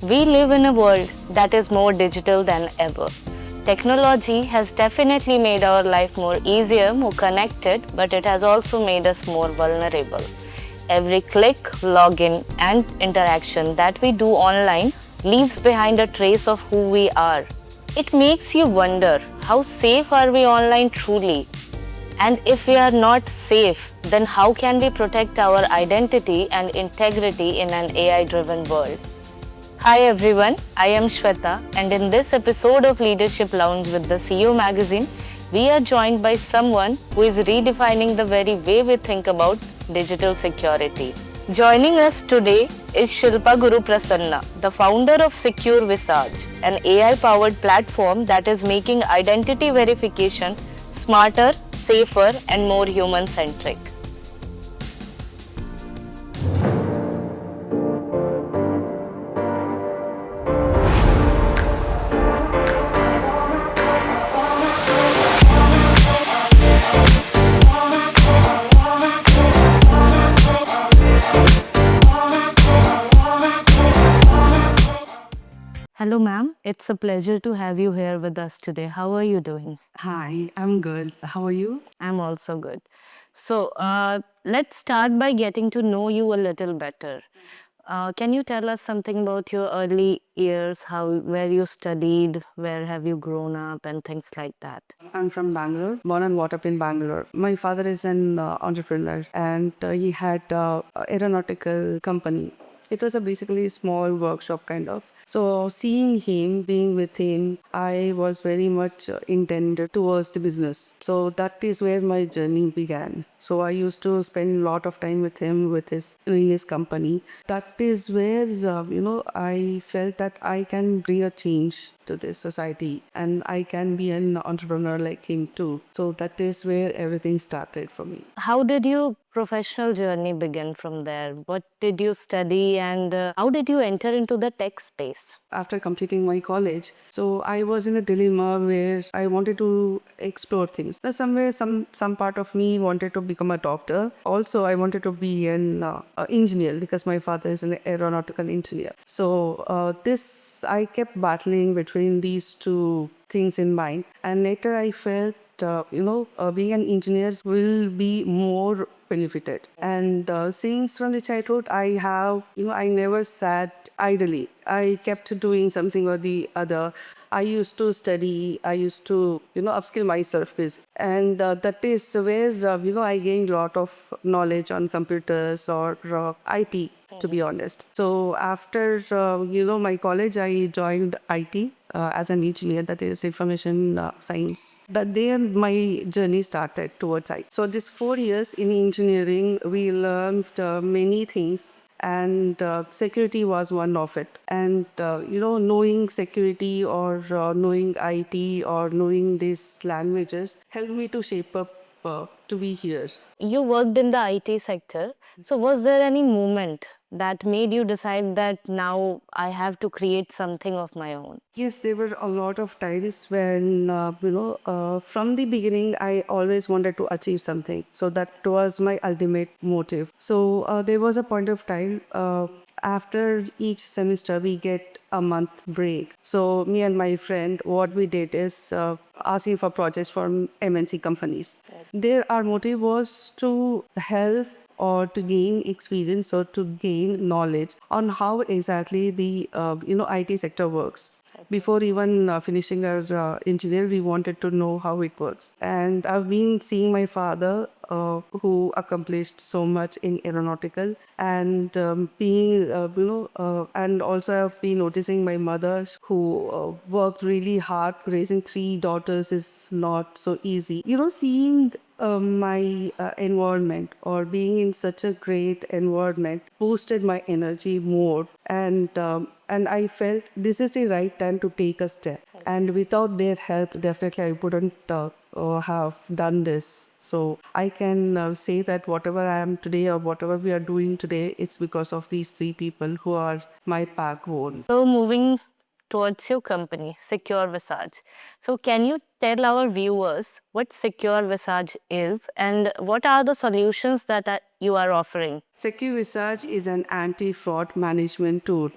We live in a world that is more digital than ever. Technology has definitely made our life more easier, more connected, but it has also made us more vulnerable. Every click, login, and interaction that we do online leaves behind a trace of who we are. It makes you wonder, how safe are we online truly? And if we are not safe, then how can we protect our identity and integrity in an AI-driven world? Hi everyone, I am Shweta, and in this episode of Leadership Lounge with the CEO magazine, we are joined by someone who is redefining the very way we think about digital security. Joining us today is Shilpa Guruprasanna, the founder of SecureVisage, an AI-powered platform that is making identity verification smarter, safer, and more human-centric. Hello, ma'am. It's a pleasure to have you here with us today. How are you doing? Hi, I'm good. How are you? I'm also good. So, let's start by getting to know you a little better. Can you tell us something about your early years, where you studied, where have you grown up, and things like that? I'm from Bangalore, born and brought up in Bangalore. My father is an entrepreneur and he had aeronautical company. It was a basically small workshop kind of. So seeing him, being with him, I was very much intended towards the business. So that is where my journey began. So I used to spend a lot of time with him, with his doing his company. That is where I felt that I can bring a change to this society and I can be an entrepreneur like him too. So that is where everything started for me. How did your professional journey begin from there? What did you study, and how did you enter into the tech space? After completing my college, so I was in a dilemma where I wanted to explore things. Now, somewhere, some part of me wanted to become a doctor. Also, I wanted to be an engineer because my father is an aeronautical engineer. So this I kept battling between these two things in mind, and later I felt being an engineer will be more benefited. And since from the childhood, I never sat idly. I kept doing something or the other. I used to study. I used to, upskill myself. And that is where, I gained a lot of knowledge on computers or IT, to be honest. So after, my college, I joined IT as an engineer, that is information science. That there my journey started towards IT. So this 4 years in engineering, we learned many things, and security was one of it. And knowing security or knowing IT or knowing these languages helped me to shape up to be here. You worked in the IT sector. So, was there any moment that made you decide that now I have to create something of my own? Yes, there were a lot of times when, from the beginning, I always wanted to achieve something. So that was my ultimate motive. So there was a point of time after each semester, we get a month break. So me and my friend, what we did is asking for projects from MNC companies. Our motive was to help or to gain experience or to gain knowledge on how exactly the IT sector works. Before even finishing our engineer, we wanted to know how it works. And I've been seeing my father, who accomplished so much in aeronautical, and and also I've been noticing my mother, who worked really hard. Raising three daughters is not so easy. Seeing my environment or being in such a great environment boosted my energy more, and I felt this is the right time to take a step. And without their help, definitely I wouldn't have done this. So I can say that whatever I am today or whatever we are doing today, it's because of these three people who are my backbone. So, moving towards your company, SecureVisage. So, can you tell our viewers what SecureVisage is and what are the solutions that you are offering? SecureVisage is an anti-fraud management tool.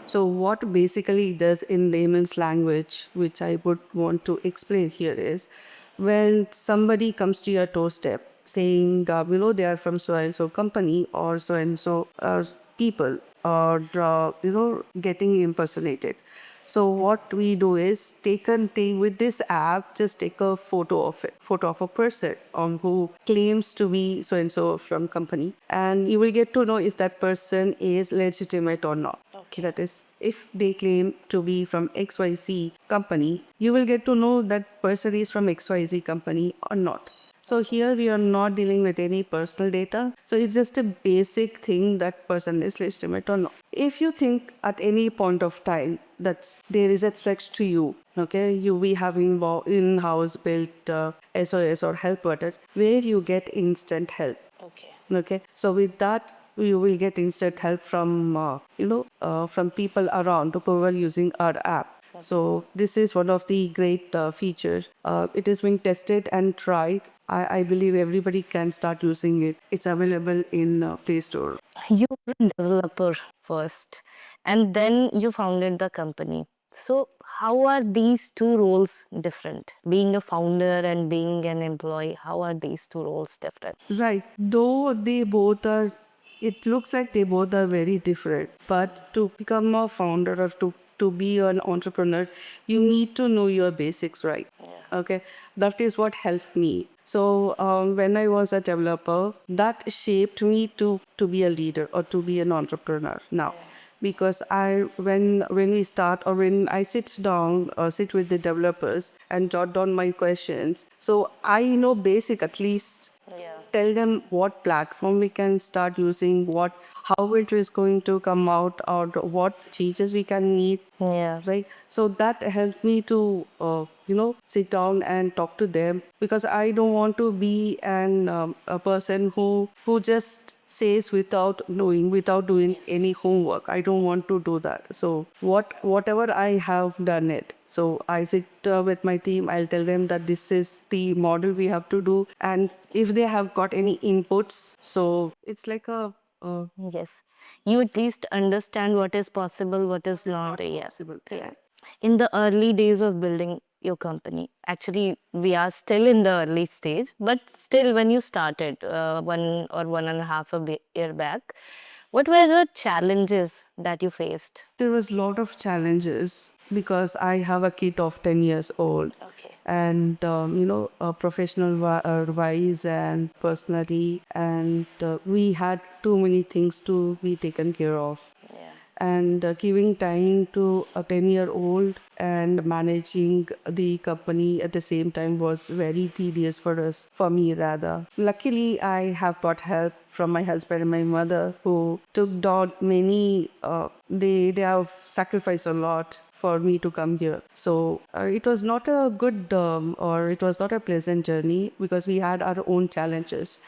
So what basically it does in layman's language, which I would want to explain here, is when somebody comes to your doorstep saying, they are from so and so company or so and so people, or getting impersonated. So what we do is take with this app, just take a photo of a person who claims to be so and so from company, and you will get to know if that person is legitimate or not. Okay. That is, if they claim to be from XYZ company, you will get to know that person is from XYZ company or not. So here we are not dealing with any personal data. So it's just a basic thing that person is legitimate or not. If you think at any point of time that there is a threat to you, okay, you be having in-house built SOS or help button where you get instant help. Okay. Okay, so with that, you will get instant help from from people around who are using our app. So this is one of the great features. It is being tested and tried. I believe everybody can start using it. It's available in Play Store. You were a developer first, and then you founded the company. So, how are these two roles different? Being a founder and being an employee, how are these two roles different? Right. Though they both are, it looks like they both are very different. But to become a founder or to be an entrepreneur, you need to know your basics, right? Okay. That is what helped me. So when I was a developer, that shaped me to be a leader or to be an entrepreneur now. Because when we start, or when I sit with the developers and jot down my questions, so I know basic, at least tell them what platform we can start using, how it is going to come out, or what changes we can need. Yeah. Right, so that helped me to sit down and talk to them, because I don't want to be a person who just says without knowing, without doing any homework. I don't want to do that. So whatever I have done it, so I sit with my team, I'll tell them that this is the model we have to do, and if they have got any inputs, so it's like a Yes. You at least understand what is possible, what is not. Yeah. possible. Yeah. In the early days of building your company, actually, we are still in the early stage, but still, when you started 1.5 year back, what were the challenges that you faced? There was a lot of challenges because I have a kid of 10 years old. Okay. And, professional wise and personally, and we had too many things to be taken care of. Yeah. And giving time to a 10-year-old and managing the company at the same time was very tedious for me rather. Luckily, I have got help from my husband and my mother, who took down many, they have sacrificed a lot for me to come here. So it was not a good or it was not a pleasant journey, because we had our own challenges.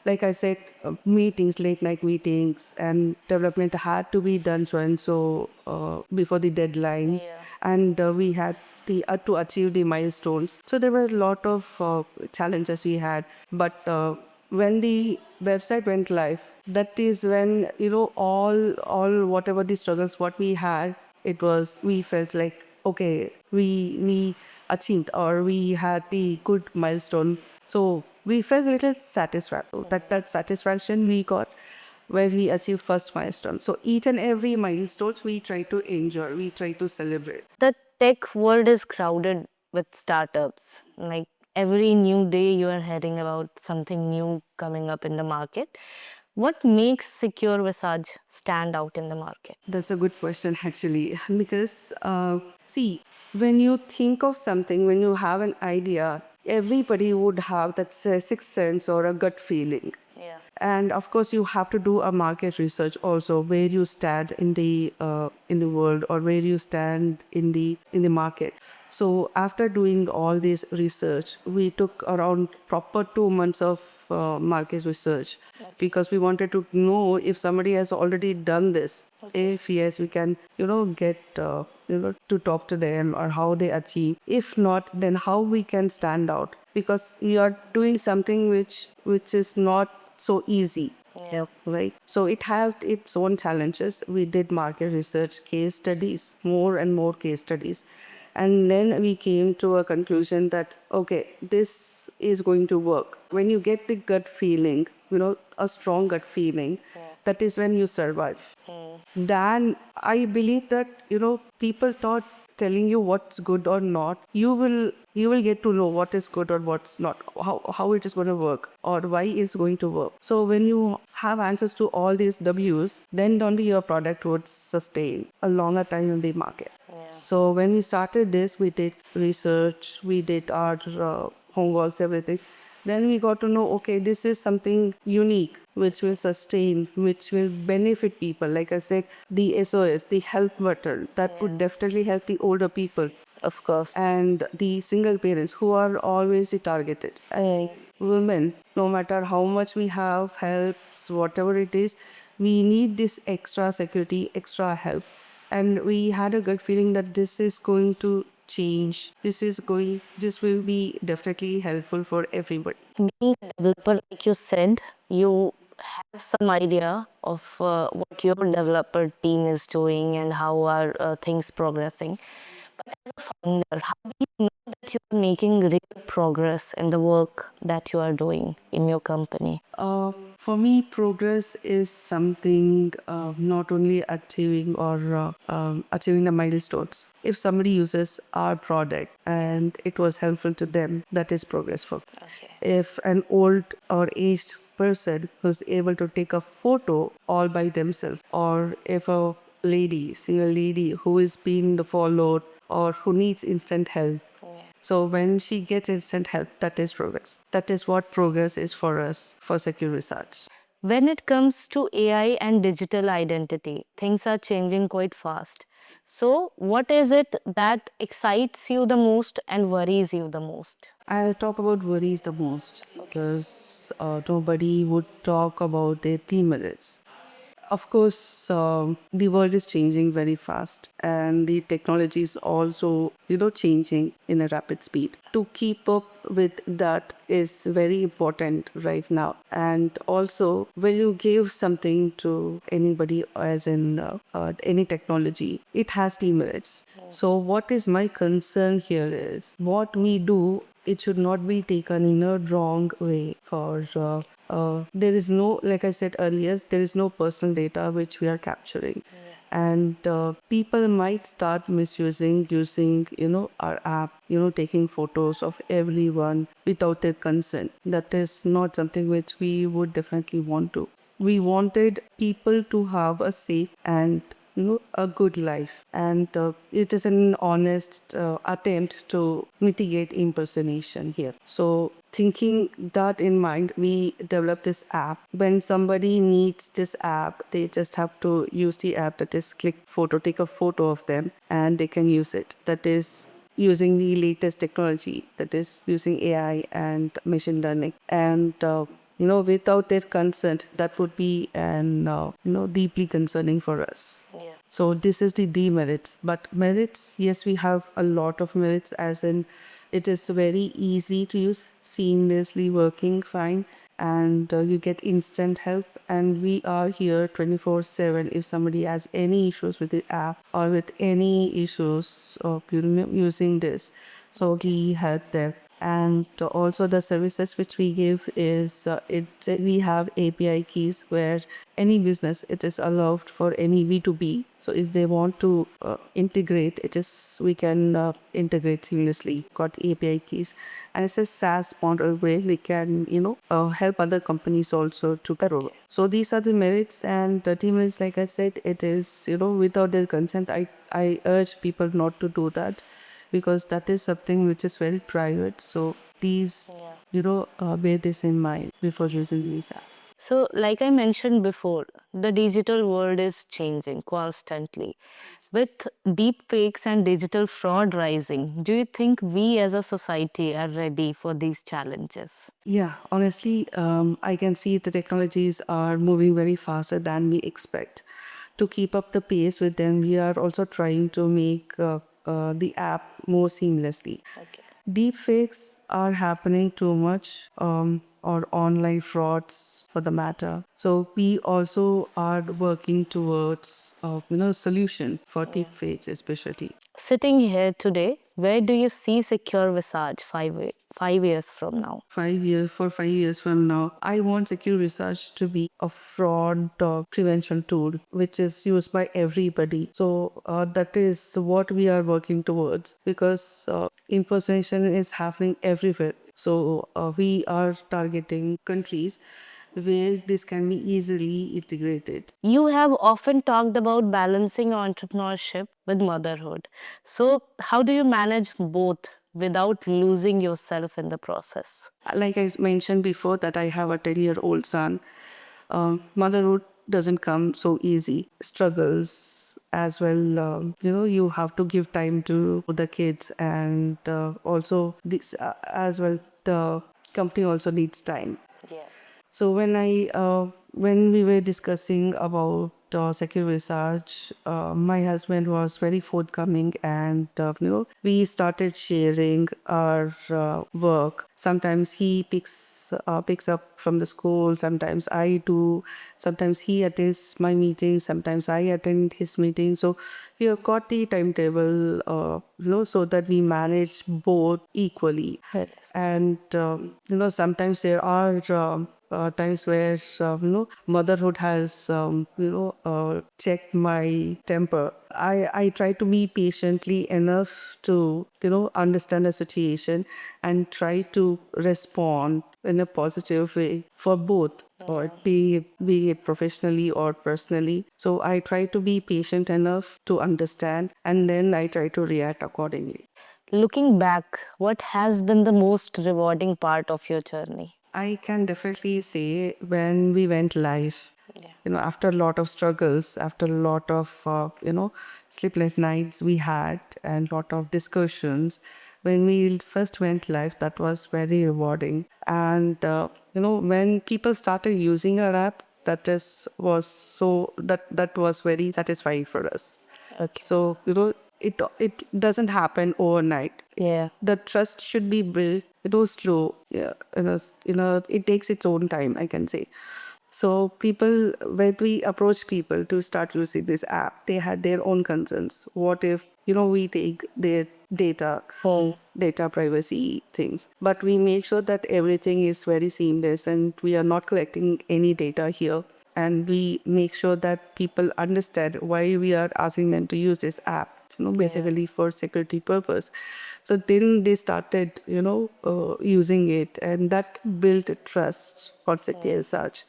Like I said, meetings, late night meetings, and development had to be done so and so before the deadline. Yeah. And we had to achieve the milestones. So there were a lot of challenges we had. But when the website went live, that is when all whatever the struggles what we had, we felt like, okay, we achieved, or we had the good milestone. So we felt a little satisfied. That satisfaction we got where we achieved first milestone. So each and every milestone we try to enjoy, we try to celebrate. The tech world is crowded with startups. Like every new day, you are hearing about something new coming up in the market. What makes SecureVisage stand out in the market? That's a good question, actually, because see, when you think of something, when you have an idea, everybody would have that sixth sense or a gut feeling. Yeah. And of course, you have to do a market research also, where you stand in the world, or where you stand in the market. So after doing all this research, we took around proper 2 months of market research, because we wanted to know if somebody has already done this. If yes, we can get to talk to them, or how they achieve. If not, then how we can stand out, because we are doing something which is not so easy. Yeah. Right. So it has its own challenges. We did market research, case studies, more and more case studies. And then we came to a conclusion that, okay, this is going to work. When you get the gut feeling, a strong gut feeling, that is when you survive. Then I believe that, people thought telling you what's good or not, you will get to know what is good or what's not, how it is going to work or why it's going to work. So when you have answers to all these W's, then only your product would sustain a longer time in the market. So when we started this, we did research, we did our homeworks, everything. Then we got to know, okay, this is something unique, which will sustain, which will benefit people. Like I said, the SOS, the help button, that would definitely help the older people Of course. and the single parents who are always the targeted. Women, no matter how much we have helps, whatever it is, we need this extra security, extra help. And we had a good feeling that this is going to change. This will be definitely helpful for everybody. Being a developer, like you said, you have some idea of what your developer team is doing and how are things progressing. But as a founder, how do you know that you are making real progress in the work that you are doing in your company? For me, progress is something not only achieving the milestones. If somebody uses our product and it was helpful to them, that is progress for me. Okay. If an old or aged person who's able to take a photo all by themselves, or if a single lady who is being followed or who needs instant help, so when she gets instant help, that is progress. That is what progress is for us for SecureVisage. When it comes to AI and digital identity, things are changing quite fast. So, what is it that excites you the most and worries you the most? I'll talk about worries the most because nobody would talk about their teammates. Of course, the world is changing very fast, and the technology is also, changing in a rapid speed. To keep up with that is very important right now. And also, when you give something to anybody, as in any technology, it has demerits. So, what is my concern here is what we do. It should not be taken in a wrong way for there is no, like I said earlier, there is no personal data which we are capturing. And people might start using our app, taking photos of everyone without their consent. That is not something which we would definitely want to. We wanted people to have a safe and a good life, and it is an honest attempt to mitigate impersonation here. So thinking that in mind, we developed this app. When somebody needs this app, they just have to use the app, that is click photo, take a photo of them, and they can use it. That is using the latest technology, that is using AI and machine learning. And without their consent, that would be an deeply concerning for us. Yeah. So this is the demerits. But merits, yes, we have a lot of merits, as in it is very easy to use, seamlessly working fine, and you get instant help. And we are here 24/7 if somebody has any issues with the app or with any issues of using this. So we help them. And also the services which we give is we have API keys where any business, it is allowed for any B2B. So if they want to integrate, we can integrate seamlessly. Got API keys, and it's a SaaS model where we can help other companies also to grow. So these are the merits, and the demerits, like I said, it is without their consent. I urge people not to do that, because that is something which is very private. So please, bear this in mind before using these apps. So, like I mentioned before, the digital world is changing constantly. With deepfakes and digital fraud rising, do you think we as a society are ready for these challenges? Yeah, honestly, I can see the technologies are moving very faster than we expect. To keep up the pace with them, we are also trying to make the app more seamlessly. Okay. Deepfakes are happening too much, or online frauds for the matter. So we also are working towards, solution for deepfakes, especially. Sitting here today, where do you see Secure Visage 5 years from now? 5 years from now, I want SecureVisage to be a fraud prevention tool which is used by everybody. So that is what we are working towards, because impersonation is happening everywhere. So we are targeting countries where this can be easily integrated. You have often talked about balancing entrepreneurship with motherhood. So, how do you manage both without losing yourself in the process? Like I mentioned before, that I have a 10-year-old son. Motherhood doesn't come so easy. Struggles as well. You have to give time to the kids, and also this as well. The company also needs time. Yeah. So when we were discussing about Secure Research, my husband was very forthcoming, and we started sharing our work. Sometimes he picks up from the school. Sometimes I do. Sometimes he attends my meetings. Sometimes I attend his meetings. So we have got the timetable, so that we manage both equally. Yes. And sometimes there are times where motherhood has checked my temper. I try to be patiently enough to understand the situation and try to respond in a positive way for both, or be it professionally or personally. So I try to be patient enough to understand, and then I try to react accordingly. Looking back, what has been the most rewarding part of your journey? I can definitely say when we went live, after a lot of struggles, after a lot of, sleepless nights we had, and lot of discussions, when we first went live, that was very rewarding. And, when people started using our app, that was very satisfying for us. Okay. So, it doesn't happen overnight. Yeah. The trust should be built, slow. Yeah, it takes its own time, I can say. So people, when we approach people to start using this app, they had their own concerns. What if we take their data, data privacy things? But we make sure that everything is very seamless, and we are not collecting any data here. And we make sure that people understand why we are asking them to use this app, basically for security purpose. So then they started, using it, and that built a trust concept as such.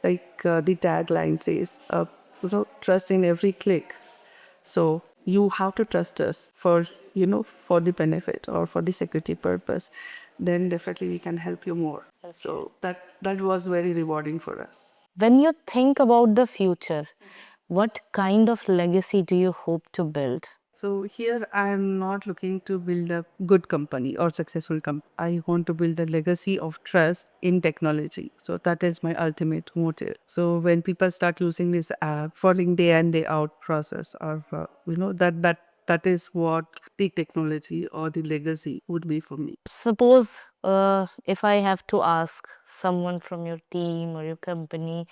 Like the tagline says, trust in every click. So you have to trust us for the benefit or for the security purpose. Then definitely we can help you more. So that was very rewarding for us. When you think about the future, what kind of legacy do you hope to build? So here I am not looking to build a good company or successful company. I want to build a legacy of trust in technology. So that is my ultimate motive. So when people start using this app, following day in day out process, or that is what the technology or the legacy would be for me. Suppose if I have to ask someone from your team or your company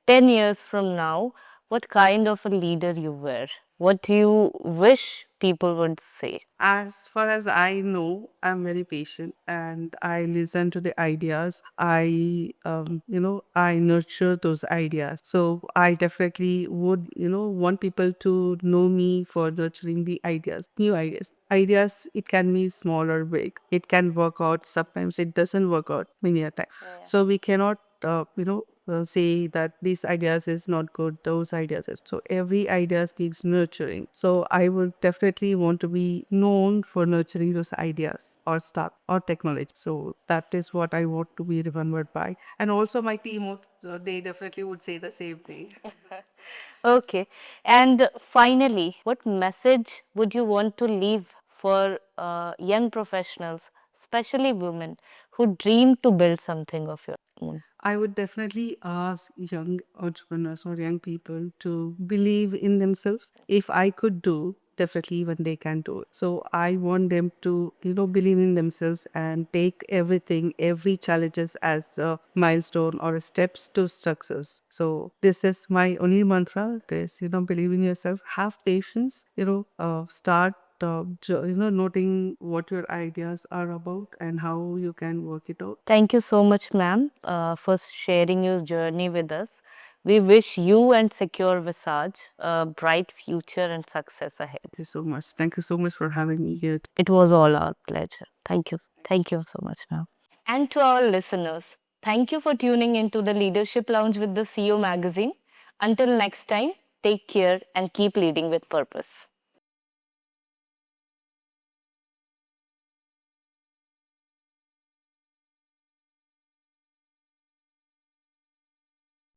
10 years from now, what kind of a leader you were? What do you wish people would say? As far as I know, I'm very patient, and I listen to the ideas. I nurture those ideas. So I definitely would, want people to know me for nurturing the ideas, new ideas. Ideas, it can be small or big. It can work out. Sometimes it doesn't work out many a time. So we cannot, say that these ideas is not good, those ideas is. So every ideas needs nurturing. So I would definitely want to be known for nurturing those ideas or stuff or technology. So that is what I want to be remembered by. And also my team, they definitely would say the same thing. Okay. And finally, what message would you want to leave for young professionals, especially women, who dream to build something of your own? I would definitely ask young entrepreneurs or young people to believe in themselves. If I could do, definitely even they can do it. So I want them to, believe in themselves and take everything, every challenges as a milestone or a steps to success. So this is my only mantra. Is, believe in yourself, have patience, start noting what your ideas are about and how you can work it out. Thank you so much, ma'am, for sharing your journey with us. We wish you and Secure Visage a bright future and success ahead. Thank you so much. Thank you so much for having me here. It was all our pleasure. Thank you. Thank you so much, ma'am. And to our listeners, thank you for tuning into the Leadership Lounge with the CEO magazine. Until next time, take care and keep leading with purpose.